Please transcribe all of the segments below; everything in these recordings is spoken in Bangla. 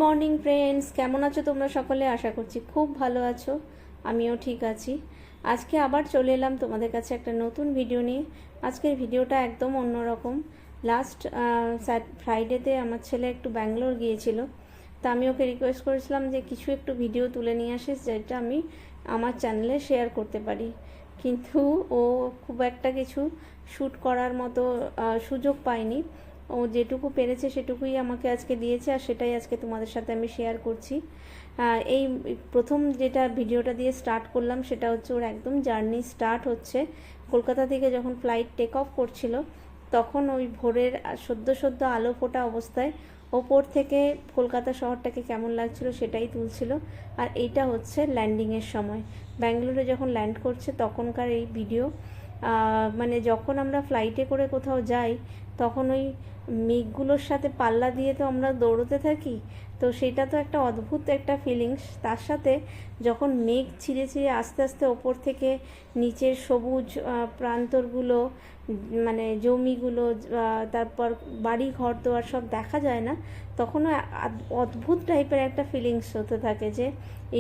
মর্নিং ফ্রেন্ডস, কেমন আছো তোমরা সকলে? আশা করছি খুব ভালো আছো। আমিও ঠিক আছি। আজকে আবার চলে এলাম তোমাদের কাছে একটা নতুন ভিডিও নিয়ে। আজকের ভিডিওটা একদম অন্যরকম। লাস্ট ফ্রাইডেতে আমার ছেলে একটু ব্যাঙ্গালোর গিয়েছিল, তা আমি ওকে রিকোয়েস্ট করেছিলাম যে কিছু একটু ভিডিও তুলে নিয়ে আসিস যেটা আমি আমার চ্যানেলে শেয়ার করতে পারি, কিন্তু ও খুব একটা কিছু শ্যুট করার মতো সুযোগ পায়নি। ও যেটুকু পেরেছে সেটুকুই আমাকে আজকে দিয়েছে, আর সেটাই আজকে তোমাদের সাথে আমি শেয়ার করছি। এই প্রথম যেটা ভিডিওটা দিয়ে স্টার্ট করলাম সেটা হচ্ছে ওর একদম জার্নি স্টার্ট হচ্ছে কলকাতা থেকে। যখন ফ্লাইট টেক অফ করছিল তখন ওই ভোরের সদ্য সদ্য আলো ফোটা অবস্থায় ওপর থেকে কলকাতা শহরটাকে কেমন লাগছিল সেটাই তুলছিল। আর এইটা হচ্ছে ল্যান্ডিংয়ের সময়, ব্যাঙ্গালোরে যখন ল্যান্ড করছে তখনকার এই ভিডিও। মানে যখন আমরা ফ্লাইটে করে কোথাও যাই তখন ওই মেঘগুলোর সাথে পাল্লা দিয়ে তো আমরা দৌড়তে থাকি, তো সেটা তো একটা অদ্ভুত একটা ফিলিংস। তার সাথে যখন মেঘ ছিঁড়ে ছিঁড়ে আস্তে আস্তে ওপর থেকে নিচের সবুজ প্রান্তরগুলো, মানে জমিগুলো, তারপর বাড়ি ঘর দোয়ার সব দেখা যায় না, তখনও অদ্ভুত টাইপের একটা ফিলিংস হতে থাকে যে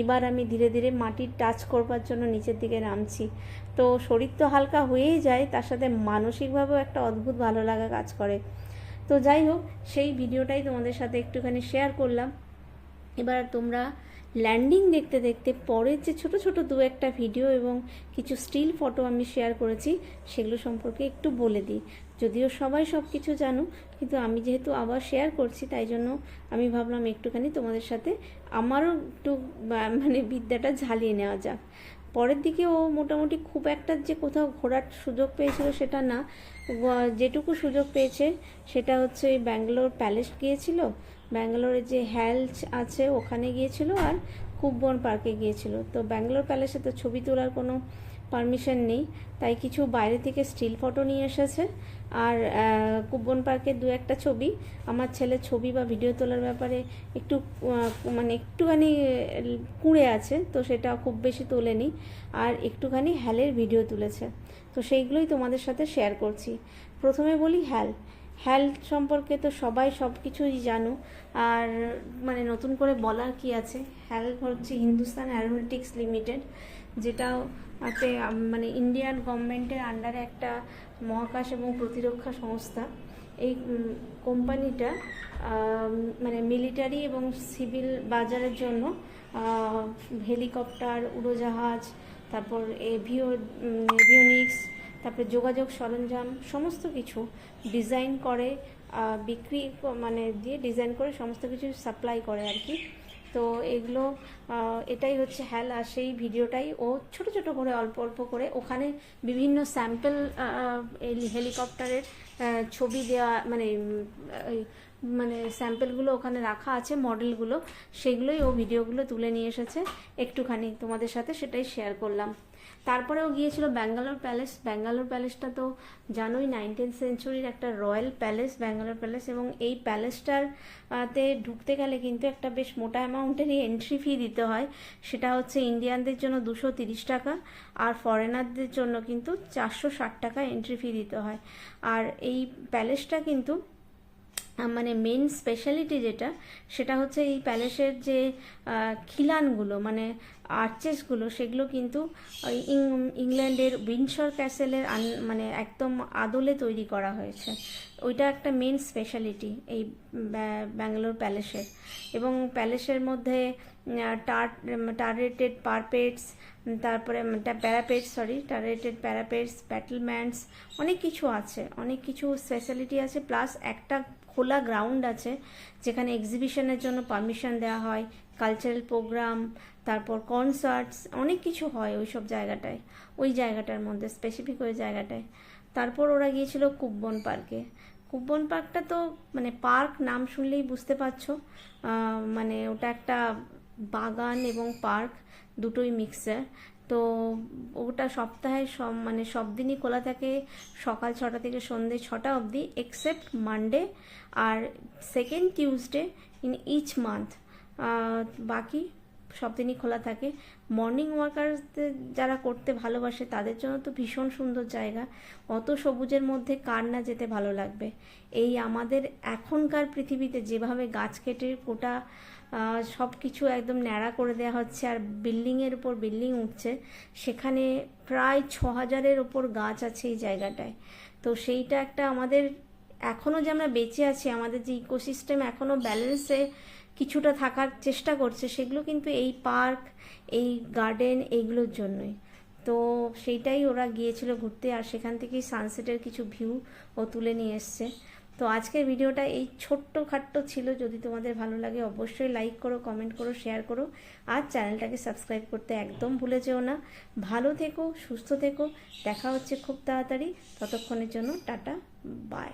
এবার আমি ধীরে ধীরে মাটির টাচ করবার জন্য নিচের দিকে নামছি। তো শরীর তো হালকা হয়েই যায়, তার সাথে মানসিকভাবেও একটা অদ্ভুত ভালো লাগা কাজ করে। তো যাই হোক, সেই ভিডিওটাই তোমাদের সাথে একটুখানি শেয়ার করলাম। এবার তোমরা ল্যান্ডিং দেখতে দেখতে পরের যে ছোট ছোট দু একটা ভিডিও এবং কিছু স্টিল ফটো আমি শেয়ার করেছি সেগুলো সম্পর্কে একটু বলে দিই। যদিও সবাই সব কিছু জানো, কিন্তু আমি যেহেতু আবার শেয়ার করছি তাই জন্য আমি ভাবলাম একটুখানি তোমাদের সাথে আমারও একটু মানে বিদ্যাটা ঝালিয়ে নেওয়া যাক। পরের দিকে ও মোটামুটি খুব একটা যে কোথাও ঘোরার সুযোগ পেয়েছিল সেটা না, যেটুকু সুযোগ পেয়েছে সেটা হচ্ছে ওই ব্যাঙ্গালোর প্যালেস গিয়েছিল, ব্যাঙ্গালোরে যে হ্যালস আছে ওখানে গিয়েছিল, আর কুব্বন পার্কে গিয়েছিল। তো ব্যাঙ্গালোর প্যালেসে তো ছবি তোলার কোনো পারমিশন নেই, তাই কিছু বাইরে থেকে স্টিল ফটো নিয়ে এসেছে। আর কুব্বন পার্কের দু একটা ছবি, আমার ছেলে ছবি বা ভিডিও তোলার ব্যাপারে একটু মানে একটুখানি কুঁড়ে আছে, তো সেটা খুব বেশি তোলেনি, আর একটুখানি হ্যালের ভিডিও তুলেছে। তো সেইগুলোই তোমাদের সাথে শেয়ার করছি। প্রথমে বলি হ্যাল সম্পর্কে তো সবাই সব কিছুই জানো, আর মানে নতুন করে বলার কি আছে। হ্যাল হচ্ছে হিন্দুস্তান অ্যারোনটিক্স লিমিটেড, যেটা মানে ইন্ডিয়ান গভর্নমেন্টের আন্ডারে একটা মহাকাশ এবং প্রতিরক্ষা সংস্থা। এই কোম্পানিটা মানে মিলিটারি এবং সিভিল বাজারের জন্য হেলিকপ্টার, উড়োজাহাজ, তারপর এভিওনিক্স, তারপরে যোগাযোগ সরঞ্জাম সমস্ত কিছু ডিজাইন করে, বিক্রি মানে দিয়ে ডিজাইন করে সমস্ত কিছু সাপ্লাই করে আর কি। তো এগুলো এটাই হচ্ছে হ্যাল। আর সেই ভিডিওটাই ও ছোট ছোট করে অল্প অল্প করে ওখানে বিভিন্ন স্যাম্পল হেলিকপ্টারের ছবি দেওয়া, মানে স্যাম্পলগুলো ওখানে রাখা আছে, মডেলগুলো, সেগুলোই ও ভিডিওগুলো তুলে নিয়ে এসেছে একটুখানি তোমাদের সাথে, সেটাই শেয়ার করলাম। তারপরেও গিয়েছিল ব্যাঙ্গালোর প্যালেস। ব্যাঙ্গালোর প্যালেসটা তো জানোই 19th সেঞ্চুরির একটা রয়্যাল প্যালেস ব্যাঙ্গালোর প্যালেস, এবং এই প্যালেসটার তে ঢুকতে গেলে কিন্তু একটা বেশ মোটা অ্যামাউন্টেরই এন্ট্রি ফি দিতে হয়। সেটা হচ্ছে ইন্ডিয়ানদের জন্য 230 টাকা, আর ফরেনারদের জন্য কিন্তু 460 টাকা এন্ট্রি ফি দিতে হয়। আর এই প্যালেসটা কিন্তু মানে মেন স্পেশালিটি যেটা, সেটা হচ্ছে এই প্যালেসের যে খিলানগুলো মানে আর্চেসগুলো, সেগুলো কিন্তু ইংল্যান্ডের উইন্ডসর ক্যাসেলের মানে একদম আদলে তৈরি করা হয়েছে। ওইটা একটা মেন স্পেশালিটি এই ব্যাঙ্গালোর প্যালেসের। এবং প্যালেসের মধ্যে টারেটেড পারপেটস, তারপরে টারেটেড প্যারাপেটস, ব্যাটলম্যান্টস, অনেক কিছু আছে, অনেক কিছু স্পেশালিটি আছে। প্লাস একটা খোলা গ্রাউন্ড আছে যেখানে এক্সিবিশনের জন্য পারমিশন দেওয়া হয়, কালচারাল প্রোগ্রাম, তারপর কনসার্টস, অনেক কিছু হয় ওই সব জায়গাটায়, ওই জায়গাটার মধ্যে স্পেসিফিক ওই জায়গাটায়। তারপর ওরা গিয়েছিল কুব্বন পার্কে। কুব্বন পার্কটা তো মানে পার্ক নাম শুনলেই বুঝতে পারছো, মানে ওটা একটা বাগান এবং পার্ক দুটোই মিক্সচার। তো ওটা সপ্তাহে সব দিনই খোলা থাকে, সকাল 6টা থেকে সন্ধ্যে 6টা অবধি, এক্সেপ্ট মানডে আর second Tuesday in each month. বাকি সব দিনই খোলা থাকে। মর্নিং ওয়াকারদের যারা করতে ভালোবাসে তাদের জন্য তো ভীষণ সুন্দর জায়গা। অত সবুজের মধ্যে কার না যেতে ভালো লাগবে। এই আমাদের এখনকার পৃথিবীতে যেভাবে গাছ কেটে গোটা সব কিছু একদম ন্যাড়া করে দেওয়া হচ্ছে আর বিল্ডিংয়ের উপর বিল্ডিং উঠছে, সেখানে প্রায় 6,000-এর ওপর গাছ আছে এই জায়গাটায়। তো সেইটা একটা আমাদের এখনও যে আমরা বেঁচে আছি, আমাদের যে ইকোসিস্টেম এখনও ব্যালেন্সে কিছুটা থাকার চেষ্টা করছে, সেগুলো কিন্তু এই পার্ক, এই গার্ডেন, এইগুলোর জন্যই। তো সেইটাই ওরা গিয়েছিল ঘুরতে, আর সেখান থেকেই সানসেটের কিছু ভিউ ও তুলে নিয়ে এসছে। তো আজকের ভিডিওটা এই ছোট্ট খাট্ট ছিল। যদি তোমাদের ভালো লাগে অবশ্যই লাইক করো, কমেন্ট করো, শেয়ার করো, আর চ্যানেলটাকে সাবস্ক্রাইব করতে একদম ভুলে যেও না। ভালো থেকো, সুস্থ থেকো, দেখা হচ্ছে খুব তাড়াতাড়ি। ততক্ষণের জন্য টাটা, বাই।